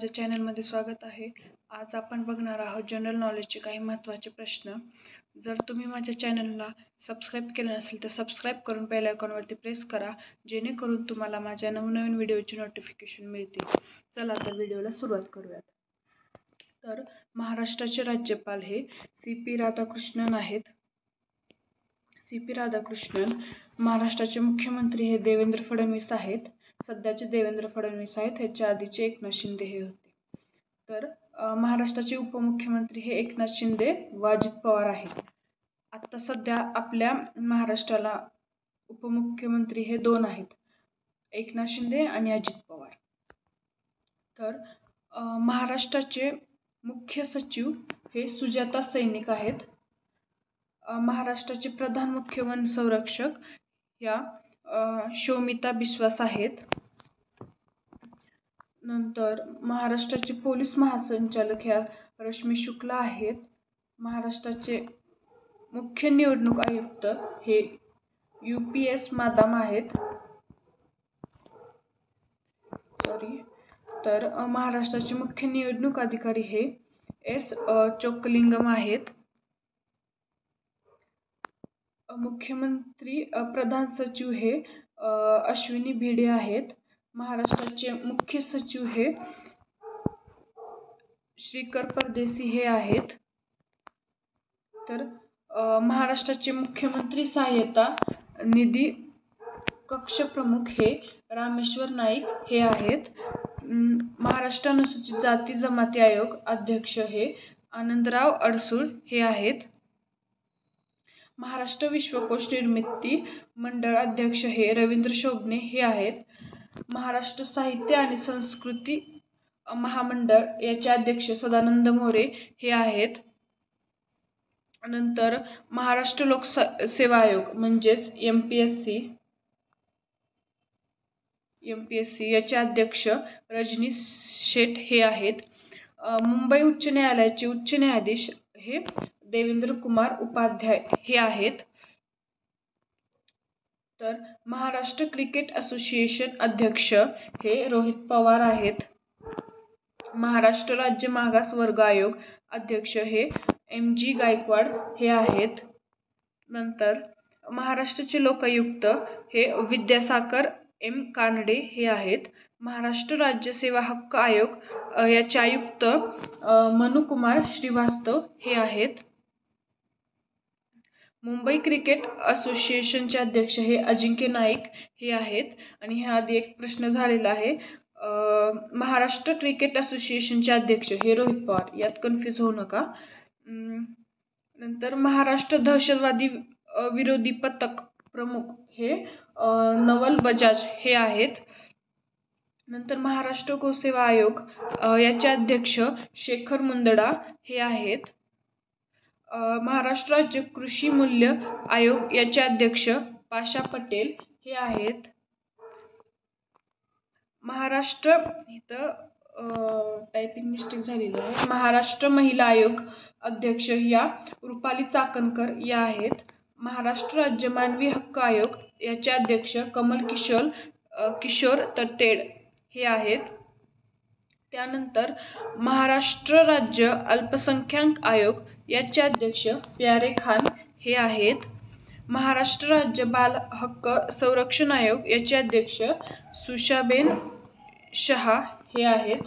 माझ्या चॅनलमध्ये स्वागत आहे। आज आपण बघणार आहोत जनरल नॉलेजचे काही महत्त्वाचे प्रश्न। जर तुम्ही माझ्या चॅनलला सबस्क्राइब केले नसेल तर सबस्क्राइब करून बेल आयकॉनवरती प्रेस करा, जेणेकरून तुम्हाला माझ्या नवनवीन व्हिडिओची नोटिफिकेशन मिळतील। चला तर व्हिडिओला सुरुवात करूयात। तर महाराष्ट्राचे राज्यपाल हे सी.पी. राधाकृष्णन आहेत। सी.पी. राधाकृष्णन। महाराष्ट्राचे मुख्यमंत्री हे देवेंद्र फडणवीस आहेत। सध्याचे देवेंद्र फडणवीस आहेत, ह्याच्या आधीचे एकनाथ शिंदे हे होते। तर महाराष्ट्राचे उपमुख्यमंत्री हे एकनाथ शिंदे व अजित पवार आहेत। आता सध्या आपल्या महाराष्ट्राला उपमुख्यमंत्री हे दोन आहेत, एकनाथ शिंदे आणि अजित पवार। तर महाराष्ट्राचे मुख्य सचिव हे सुजाता सैनिक आहेत। महाराष्ट्राचे प्रधान मुख्य वन संरक्षक या शौमिता बिस्वास आहेत। नंतर महाराष्ट्राचे पोलीस महासंचालक ह्या रश्मी शुक्ला आहेत। महाराष्ट्राचे मुख्य निवडणूक आयुक्त हे UPS मादाम आहेत। तर महाराष्ट्राचे मुख्य निवडणूक अधिकारी हे S. चोक्कलिंगम आहेत। मुख्यमंत्री प्रधान सचिव हे अश्विनी भिडे आहेत। महाराष्ट्राचे मुख्य सचिव हे श्रीकर परदेशी हे आहेत। तर महाराष्ट्राचे मुख्यमंत्री सहाय्यता निधी कक्ष प्रमुख हे रामेश्वर नाईक हे आहेत। महाराष्ट्र अनुसूचित जाती जमाती आयोग अध्यक्ष हे आनंदराव अडसूळ हे आहेत। महाराष्ट्र विश्वकोश निर्मिती मंडळ अध्यक्ष हे रवींद्र शोभणे हे आहेत। महाराष्ट्र साहित्य आणि संस्कृती महामंडळ याचे अध्यक्ष सदानंद मोरे हे आहेत। नंतर महाराष्ट्र लोकसेवा आयोग म्हणजेच MPSC याचे अध्यक्ष रजनीश शेठ हे आहेत। मुंबई उच्च न्यायालयाचे उच्च न्यायाधीश हे देवेंद्र कुमार उपाध्याय हे आहेत। तर महाराष्ट्र क्रिकेट असोसिएशन अध्यक्ष हे रोहित पवार आहेत। महाराष्ट्र राज्य मागास वर्ग आयोग अध्यक्ष हे MG गायकवाड हे आहेत। नंतर महाराष्ट्राचे लोकायुक्त हे विद्यासागर M कानडे हे आहेत। महाराष्ट्र राज्य सेवा हक्क आयोग याचे आयुक्त मनुकुमार श्रीवास्तव हे आहेत। मुंबई क्रिकेट असोसिएशनचे अध्यक्ष हे अजिंक्य नाईक हे आहेत। आणि ह्या आधी एक प्रश्न झालेला आहे, महाराष्ट्र क्रिकेट असोसिएशनचे अध्यक्ष हे रोहित पवार, यात कन्फ्यूज होऊ नका। नंतर महाराष्ट्र दहशतवादी विरोधी पथक प्रमुख हे नवल बजाज हे आहेत। नंतर महाराष्ट्र गोसेवा आयोग याचे अध्यक्ष शेखर मुंदडा हे आहेत। महाराष्ट्र राज्य कृषी मूल्य आयोग याचे अध्यक्ष पाशा पटेल हे आहेत। महाराष्ट्र इथं टायपिंग मिस्टेक झालेली आहे। महाराष्ट्र महिला आयोग अध्यक्ष या रुपाली चाकणकर या आहेत। महाराष्ट्र राज्य मानवी हक्क आयोग याचे अध्यक्ष कमल किशोर तटेड हे आहेत। त्यानंतर महाराष्ट्र राज्य अल्पसंख्याक आयोग याचे अध्यक्ष प्यारे खान हे आहेत। महाराष्ट्र राज्य बाल हक्क संरक्षण आयोग याचे अध्यक्ष सुषाबेन शहा हे आहेत।